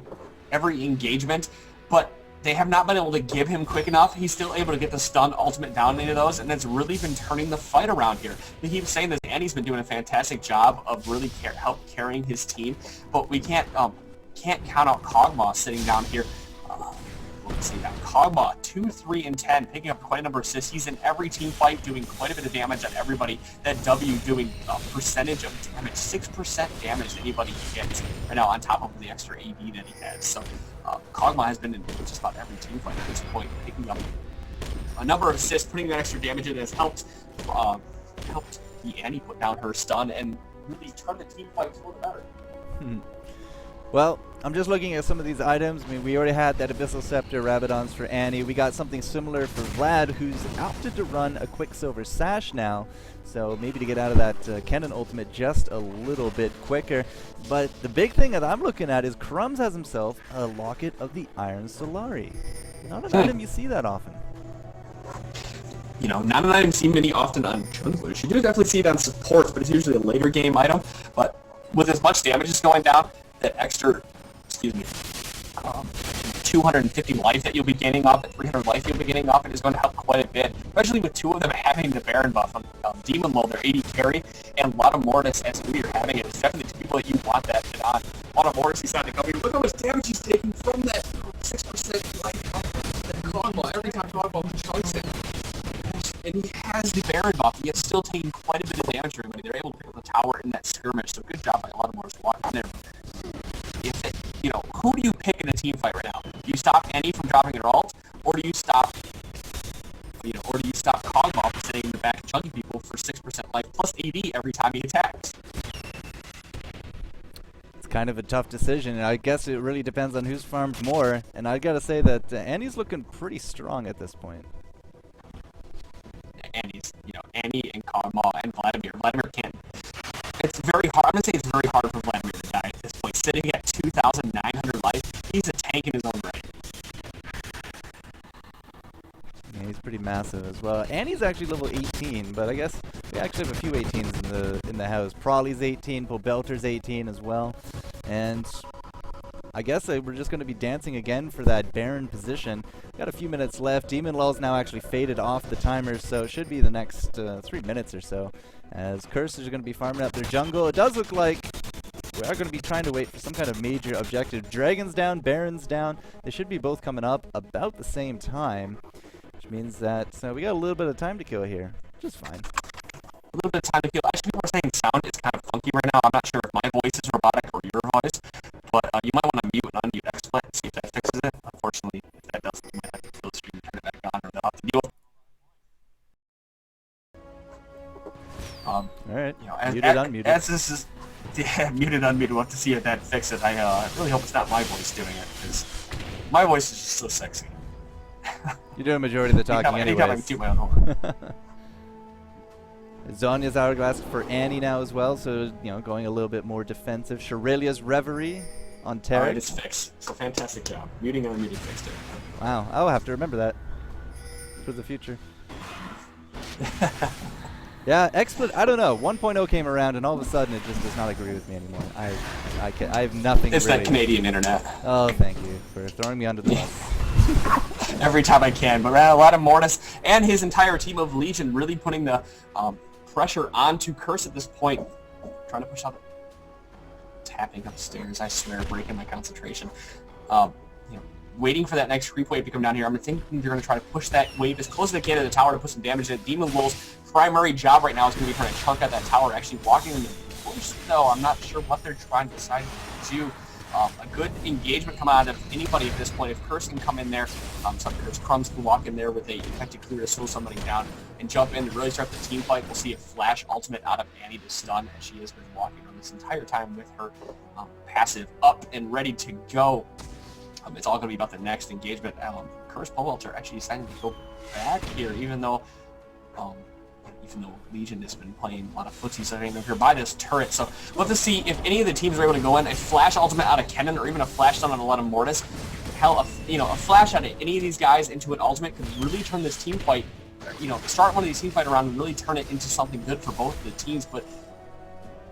engagement, but they have not been able to give him quick enough. He's still able to get the stun ultimate down into those, and that's really been turning the fight around here. We keep saying this, Annie's been doing a fantastic job of really help carrying his team, but we can't count out Kog'Maw sitting down here. Let's see now. Kog'Maw, 2, 3, and 10, picking up quite a number of assists. He's in every team fight, doing quite a bit of damage on everybody. That W doing a percentage of damage, 6% damage anybody gets right now, on top of the extra AD that he has. So Kog'Maw has been in just about every team fight at this point, picking up a number of assists, putting that extra damage in has helped the Annie put down her stun and really turn the team fight a little better. Well, I'm just looking at some of these items. I mean, we already had that Abyssal Scepter, Rabadons for Annie. We got something similar for Vlad, who's opted to run a Quicksilver Sash now. So maybe to get out of that Kennen ultimate just a little bit quicker. But the big thing that I'm looking at is Crumbs has himself a Locket of the Iron Solari. Not an item you see that often. You know, not an item seen many often on junglers. You do definitely see it on supports, but it's usually a later game item. But with as much damage as going down, that extra, 250 life that you'll be gaining off, that 300 life you'll be getting off, it is going to help quite a bit, especially with 2 of them having the Baron buff on Demon Lord, their 80 carry, and a lot of Mortis as Udyr having it. It's definitely 2 people that you want that hit on. A lot of Mortis decided to come here. Look how much damage he's taking from that 6% life off that Kog'Maw every time Kog'Maw chunks it. And he has the Baron buff, yet still taking quite a bit of damage to everybody. They're able to pick up the tower in that skirmish, so good job by a lot of Mortis walking in there. Who do you pick in a team fight right now? Do you stop Annie from dropping her ult, or do you stop, Kog'Maw from sitting in the back and chunking people for 6% life plus AD every time he attacks? It's kind of a tough decision, and I guess it really depends on who's farmed more. And I gotta say that Annie's looking pretty strong at this point. Annie and Kog'Maw and Vladimir. Vladimir can't. It's very hard. I'm gonna say it's very hard for Vladimir to die at this point. Sitting at 2,900 life, he's a tank in his own right. Yeah, he's pretty massive as well. Annie's actually level 18, but I guess we actually have a few 18s in the house. Prolly's 18, Pobelter's 18 as well, and I guess we're just going to be dancing again for that Baron position. Got a few minutes left. Demon Lull's now actually faded off the timer, so it should be the next 3 minutes or so. As Cursors are going to be farming up their jungle. It does look like we are going to be trying to wait for some kind of major objective. Dragon's down, Baron's down. They should be both coming up about the same time, which means that we got a little bit of time to kill here, which is fine. A little bit of time to kill. Actually, people are saying sound is kind of funky right now. I'm not sure if my voice is robotic or your voice, but you might want to mute and unmute XSplit and see if that fixes it. Unfortunately, if that doesn't, you might have to kill the stream and turn it back on, or they'll have to deal with it. Alright, you know, muted, unmuted. As this is muted, unmuted, we'll have to see if that fixes it. I really hope it's not my voice doing it, because my voice is just so sexy. You do a majority of the talking anyways. Anytime I can toot my own horn. Zonya's Hourglass for Annie now as well, so, you know, going a little bit more defensive. Shirelia's Reverie on Taric. Alright, it's fixed. It's a fantastic job. Muting and unmuting fixed it. Wow, I'll have to remember that for the future. Yeah, XSplit, I don't know. 1.0 came around and all of a sudden it just does not agree with me anymore. I have nothing It's really. that Canadian internet. Oh, thank you for throwing me under the bus. Every time I can, but a lot of Mortis and his entire team of Legion really putting the pressure onto Curse at this point. Trying to push out, tapping upstairs, I swear, breaking my concentration. You know, waiting for that next creep wave to come down here. I'm thinking they're going to try to push that wave as close as they can to the tower to put some damage in it. Demon Lull's primary job right now is going to be trying to chunk out that tower, actually walking in the push, though. I'm not sure what they're trying to decide to do. A good engagement come out of anybody at this point. If Curse can come in there, Curse Crumbs can walk in there with a effective clear to slow somebody down and jump in to really start the team fight. We'll see a flash ultimate out of Annie to stun, as she has been walking on this entire time with her passive up and ready to go. It's all going to be about the next engagement. Curse Pobelter actually deciding to go back here, even though Legion has been playing a lot of footsies over here by this turret. So we'll have to see if any of the teams are able to go in. A flash ultimate out of Kennen, or even a flash stun on a lot of Mortis. Hell, a flash out of any of these guys into an ultimate could really turn this team fight, start one of these team fight around and really turn it into something good for both of the teams. But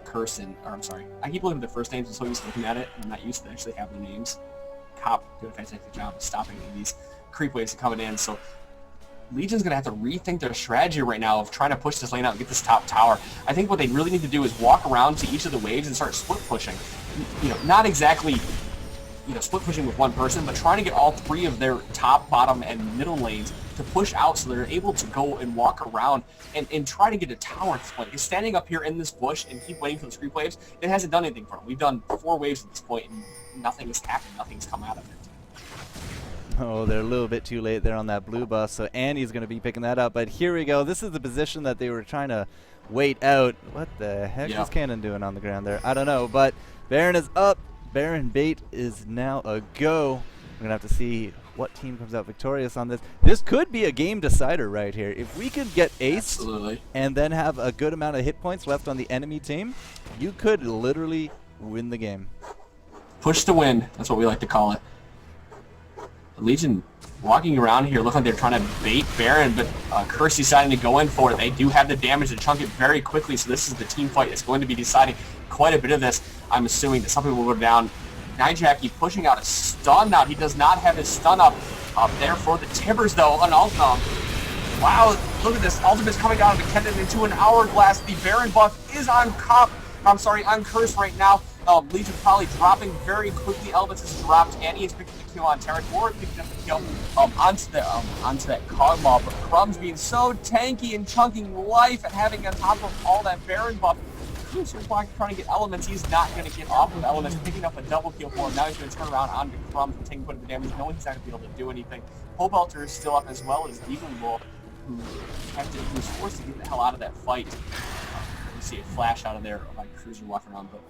Curse and, I'm sorry, I keep looking at the first names and so used to looking at it, and I'm not used to actually having the names. Cop doing a fantastic job of stopping these creep waves coming in. So Legion's going to have to rethink their strategy right now of trying to push this lane out and get this top tower. I think what they really need to do is walk around to each of the waves and start split pushing. Not exactly, split pushing with one person, but trying to get all three of their top, bottom, and middle lanes to push out so they're able to go and walk around and try to get a tower at this point. Because standing up here in this bush and keep waiting for the creep waves, it hasn't done anything for them. We've done 4 waves at this point and nothing has happened. Nothing's come out of it. Oh, they're a little bit too late there on that blue buff, so Annie's going to be picking that up. But here we go. This is the position that they were trying to wait out. What the heck is Kennen doing on the ground there? I don't know, but Baron is up. Baron bait is now a go. We're going to have to see what team comes out victorious on this. This could be a game decider right here. If we could get ace and then have a good amount of hit points left on the enemy team, you could literally win the game. Push to win. That's what we like to call it. Legion walking around here look like they're trying to bait Baron, but Curse deciding to go in for it. They do have the damage to chunk it very quickly, so this is the team fight that's going to be deciding quite a bit of this. I'm assuming that some people will go down. Nijaki pushing out a stun out. He does not have his stun up there for the Tibbers, though. An wow, look at this. Ultimate's coming out of the Kennen into an Hourglass. The Baron buff is on Curse right now. Legion probably dropping very quickly. Elements has dropped. Annie is picking the kill on Taric. Warwick picking up the kill onto that Kog'Maw. But Crumbs being so tanky and chunking life and having on top of all that Baron buff. Cruiser's trying to get Elements. He's not going to get off of Elements. Picking up a double kill for him. Now he's going to turn around onto Crumbs and taking quite a bit of damage. No one's not going to be able to do anything. Pobelter is still up as well as Demon Lull, who was forced to get the hell out of that fight. You see a flash out of there by Cruiser walking around, but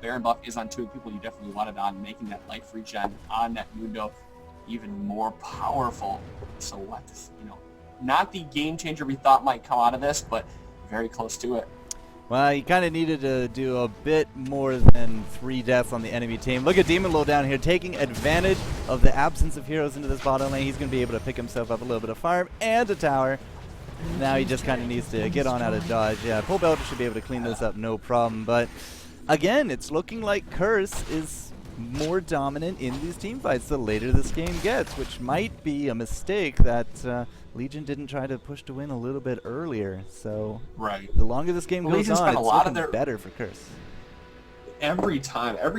Baron buff is on 2 people you definitely wanted on, making that life regen on that Mundo even more powerful. So what, not the game changer we thought might come out of this, but very close to it. Well, he kind of needed to do a bit more than 3 deaths on the enemy team. Look at Demon Lull down here, taking advantage of the absence of heroes into this bottom lane. He's going to be able to pick himself up a little bit of farm and a tower. Now he just kind of needs to get on out of dodge. Yeah, Pobelter should be able to clean this up, no problem. But again, it's looking like Curse is more dominant in these team fights the later this game gets, which might be a mistake that Legion didn't try to push to win a little bit earlier. So the longer this game goes on, it's looking better for Curse. Every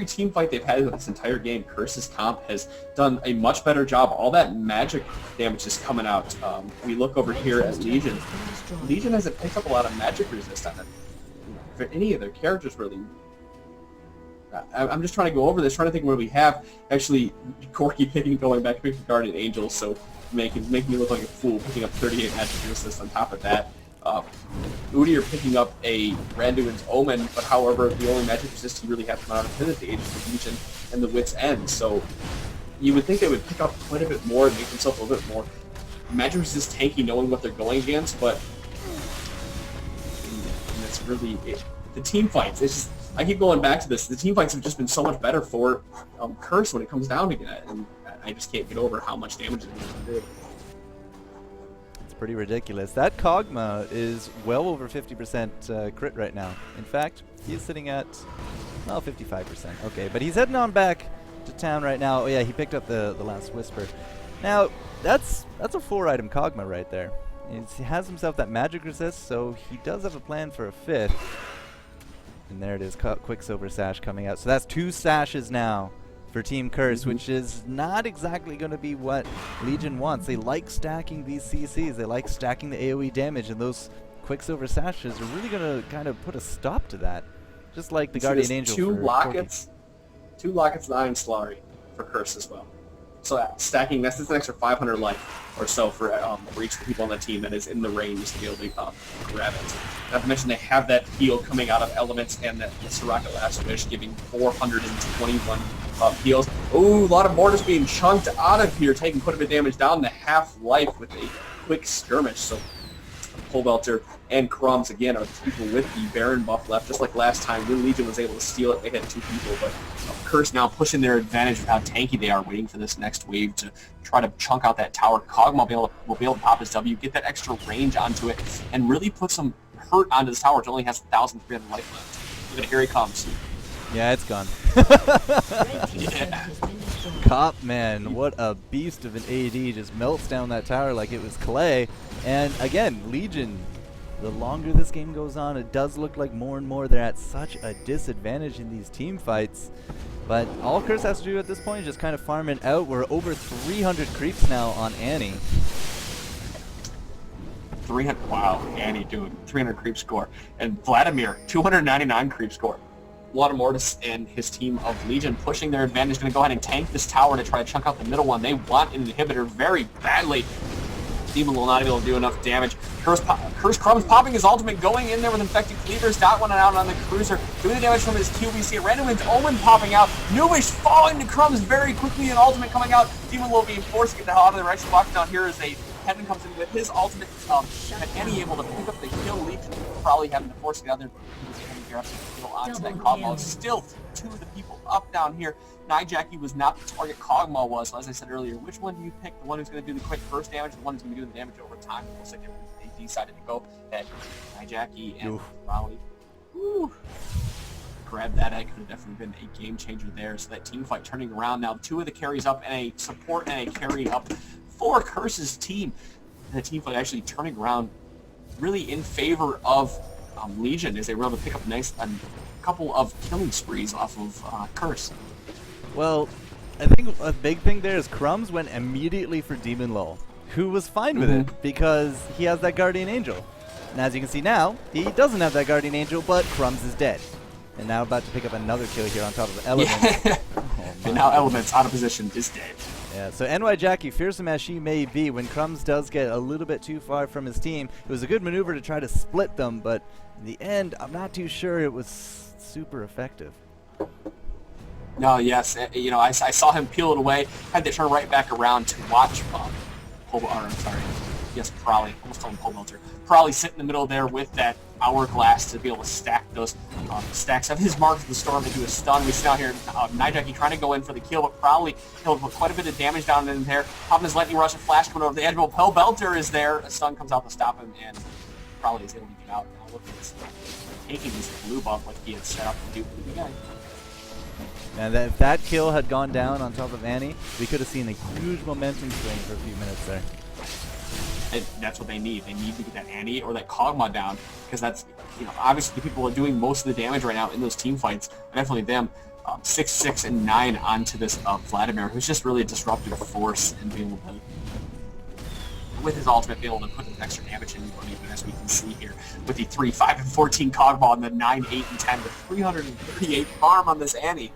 team fight they've had this entire game, Curse's comp has done a much better job. All that magic damage is coming out. We look over here at Legion. Legion hasn't picked up a lot of magic resist on it for any of their characters, really. I'm just trying to go over this, trying to think what we have. Actually, Corki going back to picking Guardian Angel, so making me look like a fool, picking up 38 magic resist on top of that. Udyr picking up a Randuin's Omen, but however, the only magic resist he really has come out of his age is the Legion and the Wit's End. So you would think they would pick up quite a bit more and make themselves a little bit more magic resist tanky, knowing what they're going against. But it's really the team fights. It's just, I keep going back to this. The team fights have just been so much better for Curse when it comes down to that, and I just can't get over how much damage it's going to do. Pretty ridiculous. That Kog'Maw is well over 50% crit right now. In fact, he's sitting at, well, 55%. Okay, but he's heading on back to town right now. Oh yeah, he picked up the last Whisper. Now, that's a 4-item Kog'Maw right there. He has himself that magic resist, so he does have a plan for a 5th. And there it is, Quicksilver Sash coming out. So that's 2 sashes now for Team Curse, which is not exactly going to be what Legion wants. They like stacking these CCs, they like stacking the AoE damage, and those Quicksilver Sashes are really going to kind of put a stop to that. Just like the Guardian Angel. 2 lockets, 2 lockets and Iron Slaughter for Curse as well. So stacking, that's an extra 500 life or so for each of the people on the team that is in the range to be able to grab it. Not to mention they have that heal coming out of Elements and that Soraka Last Wish giving 421 heals. Ooh, a lot of mortars being chunked out of here, taking quite a bit of damage down to half life with a quick skirmish. So Pobelter and Crumbs again are the people with the Baron buff left, just like last time when Legion was able to steal it. They had 2 people, but Curse now pushing their advantage with how tanky they are, waiting for this next wave to try to chunk out that tower. Kog'Maw will be able to pop his W, get that extra range onto it, and really put some hurt onto this tower, which only has 1,300 life left. Look at it, here he comes. Yeah, it's gone. Yeah. Cop, man, what a beast of an AD, just melts down that tower like it was clay. And again, Legion, the longer this game goes on, it does look like more and more they're at such a disadvantage in these team fights. But all Curse has to do at this point is just kind of farm it out. We're over 300 creeps now on Annie. 300, wow, Annie doing 300 creep score. And Vladimir, 299 creep score. A lot of Mortis and his team of Legion pushing their advantage, going to go ahead and tank this tower to try to chunk out the middle one. They want an inhibitor very badly. Demon will not be able to do enough damage. Curse Crumbs popping his ultimate, going in there with infected cleavers, got one out on the cruiser, doing the damage from his Q. We see Randuin's Omen popping out, Newish falling to Crumbs very quickly, and ultimate coming out. Demon will be forced to get the hell out of the right spot. Down here is a Kennen comes in with his ultimate, and Annie able to pick up the kill. Legion probably having to force the other onto that Kog'Maw. Still 2 of the people up down here. Jackie was not the target, Kog'Maw was. So as I said earlier, which one do you pick? The one who's going to do the quick burst damage, the one who's going to do the damage over time? It looks like they decided to go at Jackie and Raleigh. Grab that egg, could have definitely been a game changer there. So that team fight turning around now. 2 of the carries up and a support and a carry up for Curse's team. And the team fight actually turning around really in favor of Legion, as they were able to pick up a couple of killing sprees off of Curse. Well, I think a big thing there is Crumbs went immediately for Demon Lull, who was fine with it because he has that Guardian Angel. And as you can see now, he doesn't have that Guardian Angel, but Crumbs is dead. And now about to pick up another kill here on top of Elements. Yeah. And now Elements out of position is dead. Yeah, so NY Jackie, fearsome as she may be, when Crumbs does get a little bit too far from his team, it was a good maneuver to try to split them, but in the end, I'm not too sure it was super effective. No, yes, you know, I saw him peel it away, had to turn right back around to watch Prolly, almost called him Pobelter. Prolly sit in the middle there with that hourglass to be able to stack those stacks of his marks of the storm into a stun. We see out here Jackie trying to go in for the kill, but Prolly able to put quite a bit of damage down in there. Popping his lightning rush and flash coming over the edge. Pobelter is there. A stun comes out to stop him, and Prolly is able to get out. Now look at this, taking this blue buff like he had set up to do from the beginning. And if that kill had gone down on top of Annie, we could have seen a huge momentum swing for a few minutes there. And that's what they need. They need to get that Annie or that Kog'Maw down, because that's, you know, obviously the people who are doing most of the damage right now in those team fights are definitely them. 6, 6, and 9 onto this Vladimir, who's just really a disruptive force and being able to, with his ultimate, be able to put extra damage in anybody, as we can see here, with the 3, 5, and 14 Kog'Maw and the 9, 8, and 10 with 338 farm on this Annie.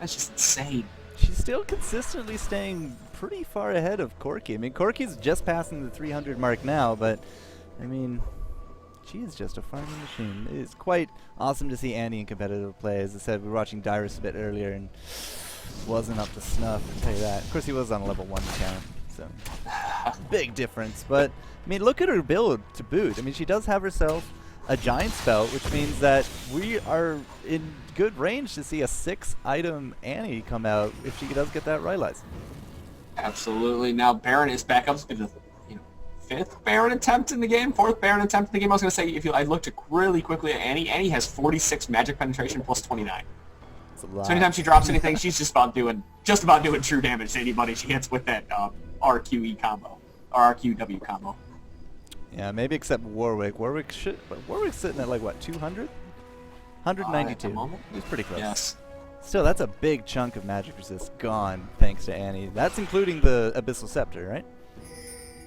That's just insane. She's still consistently staying pretty far ahead of Corki. I mean, Corki's just passing the 300 mark now, but, I mean, she is just a farming machine. It's quite awesome to see Annie in competitive play. As I said, we were watching Dyrus a bit earlier and wasn't up to snuff, I'll tell you that. Of course, he was on a level 1 account, so big difference. But, I mean, look at her build to boot. I mean, she does have herself a giant spell, which means that we are in good range to see a 6-item Annie come out if she does get that Rylai's. Absolutely. Now Baron is back up to the 5th Baron attempt in the game, 4th Baron attempt in the game. I was going to say, if I looked really quickly at Annie, Annie has 46 magic penetration plus 29. That's a lot. So anytime she drops anything, she's just about doing true damage to anybody she hits with that RQE combo, or RQW combo. Yeah, maybe except Warwick. Warwick's sitting at like what, 200? 192. He's pretty close. Yes. Still, that's a big chunk of magic resist gone thanks to Annie. That's including the Abyssal Scepter, right?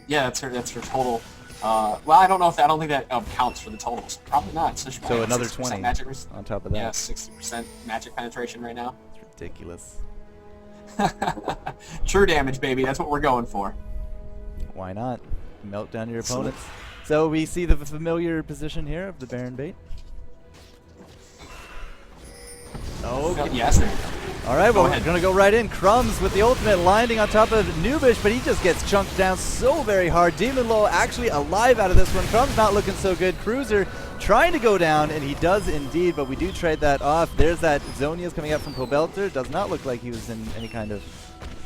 Yeah, that's her total. Well, I don't think that counts for the totals. Probably not. So another 20 magic on top of that. Yeah, 60% magic penetration right now. It's ridiculous. True damage, baby. That's what we're going for. Why not? Melt down your opponents. So we see the familiar position here of the Baron bait. Oh, yes. All right, well, we're going to go right in. Crumbs with the ultimate landing on top of Nubish, but he just gets chunked down so very hard. Demon Low actually alive out of this one. Crumbs not looking so good. Cruiser trying to go down, and he does indeed, but we do trade that off. There's that Zonia's coming up from Pobelter. Does not look like he was in any kind of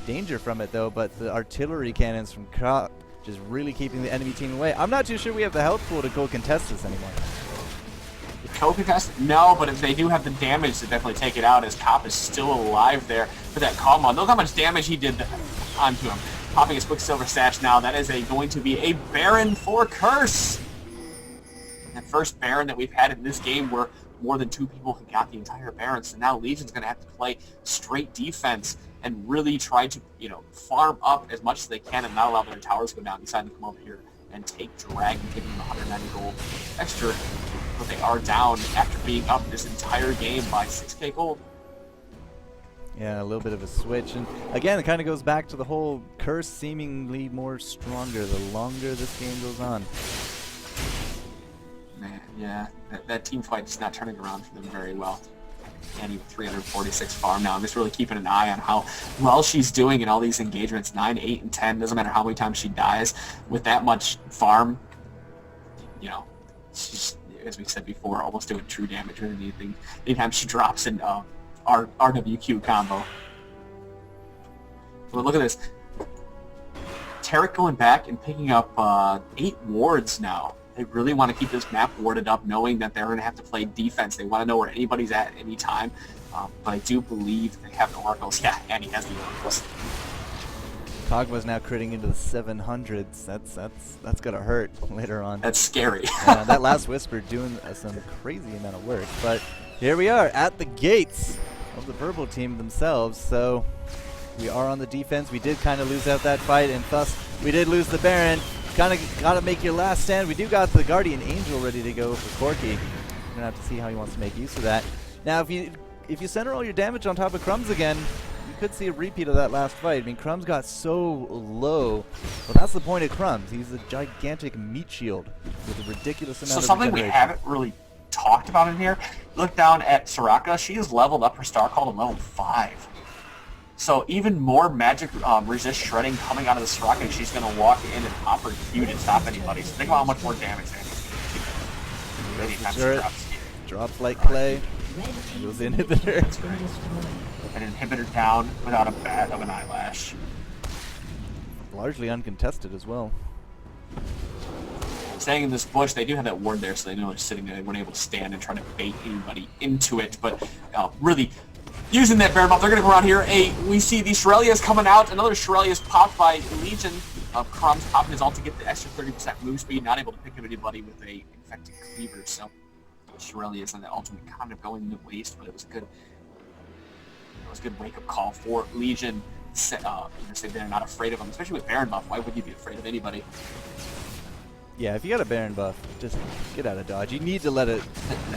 danger from it, though, but the artillery cannons from Krop just really keeping the enemy team away. I'm not too sure we have the health pool to go contest this anymore. Co-contest? No, but if they do have the damage to definitely take it out, as Cop is still alive there for that Kog'Maw. Look how much damage he did onto him. Popping his Quicksilver Sash now. That is going to be a Baron for Curse. That first Baron that we've had in this game where more than 2 people have got the entire Baron. So now Legion's going to have to play straight defense and really try to, farm up as much as they can and not allow their towers to go down. Decide to come over here and take drag and give them 190 gold extra. But they are down after being up this entire game by 6k gold. Yeah, a little bit of a switch. And again, it kind of goes back to the whole Curse seemingly more stronger the longer this game goes on. Man, yeah, that team fight is not turning around for them very well. Annie with 346 farm now. I'm just really keeping an eye on how well she's doing in all these engagements. 9, 8, and 10. Doesn't matter how many times she dies. With that much farm, she's, as we said before, almost doing true damage with anything. Anytime she drops an RWQ combo. But look at this. Taric going back and picking up 8 wards now. They really want to keep this map warded up, knowing that they're going to have to play defense. They want to know where anybody's at any time. But I do believe they have the oracles. Yeah, Annie has the oracles. Kog'Maw's now critting into the 700s. That's gonna hurt later on. That's scary. That last Whisper doing some crazy amount of work. But here we are at the gates of the purple team themselves. So we are on the defense. We did kind of lose out that fight, and thus we did lose the Baron. Kind of got to make your last stand. We do got the Guardian Angel ready to go for Corki. We're gonna have to see how he wants to make use of that. Now, if you center all your damage on top of Crumbs again, you could see a repeat of that last fight. I mean, Crumbs got so low. Well, that's the point of Crumbs. He's a gigantic meat shield with a ridiculous amount of something we haven't really talked about in here. Look down at Soraka. She has leveled up her Star Call to level 5. So even more magic resist shredding coming out of the Soraka. She's going to walk in and pop her Q to stop anybody. So think about how much more damage that drops like clay. Goes the inhibitor. An inhibitor down without a bat of an eyelash. Largely uncontested as well. Staying in this bush, they do have that ward there, so they know they're sitting there. They weren't able to stand and try to bait anybody into it. But really, using that Baron buff. They're going to go around here. We see the Shirelia's coming out. Another Shirelia's popped by Legion. Crumbs popping his ult to get the extra 30% move speed. Not able to pick up anybody with a infected cleaver. So Shirelia's on the ultimate kind of going to waste, but it was good. It was a good wake-up call for Legion. Say they're not afraid of him, especially with Baron buff. Why would you be afraid of anybody? Yeah, if you got a Baron buff, just get out of dodge. You need to let it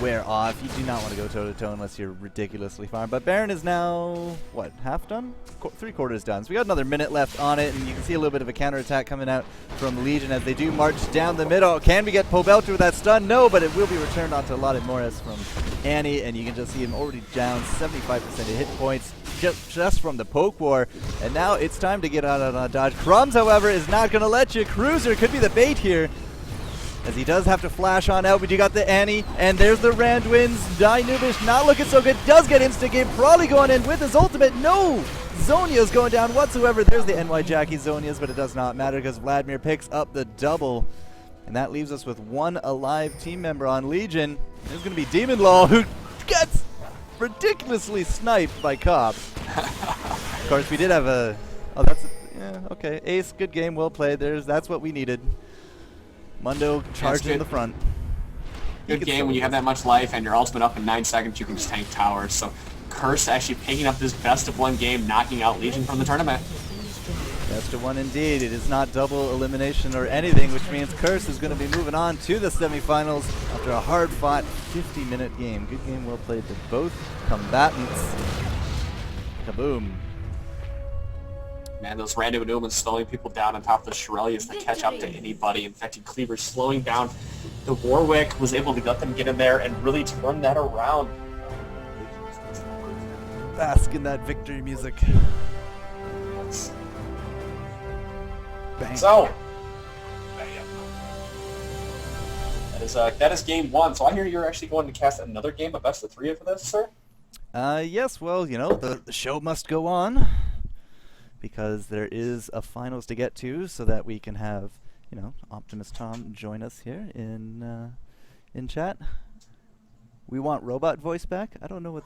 wear off. You do not want to go toe-to-toe unless you're ridiculously farmed. But Baron is now, what, half done? 3/4 done. So we got another minute left on it, and you can see a little bit of a counterattack coming out from Legion as they do march down the middle. Can we get Pobelter with that stun? No, but it will be returned onto Lottie Morris from Annie, and you can just see him already down 75% of hit points just from the poke war. And now it's time to get out on a dodge. Crumbs, however, is not going to let you. Cruiser could be the bait here, as he does have to flash on out, but you got the Annie, and there's the Randwins. Nubish not looking so good, does get insta-game, probably going in with his ultimate. No! Zonia's going down whatsoever. There's the NY Jackie Zonia's, but it does not matter because Vladimir picks up the double. And that leaves us with one alive team member on Legion. There's going to be Demon Law, who gets ridiculously sniped by Cobb. Of course, we did have a... Oh, that's... Yeah, okay. Ace, good game, well played. That's what we needed. Mundo charged in the front. Good game when you have that much life and your ultimate up in 9 seconds, you can just tank towers. So Curse actually picking up this best of one game, knocking out Legion from the tournament. Best of one indeed. It is not double elimination or anything, which means Curse is going to be moving on to the semifinals after a hard-fought 50-minute game. Good game, well played to both combatants. Kaboom. Man, those random movements slowing people down on top of the Shirelias to catch up to anybody. Infected Cleaver slowing down. The Warwick was able to let them get in there and really turn that around. Bask in that victory music. Yes. Bang. So, that is game one. So I hear you're actually going to cast another game, a best of 3 for this, sir? Yes, well, you know, the show must go on, because there is a finals to get to, so that we can have, you know, Optimus Tom join us here in chat. We want robot voice back. I don't know what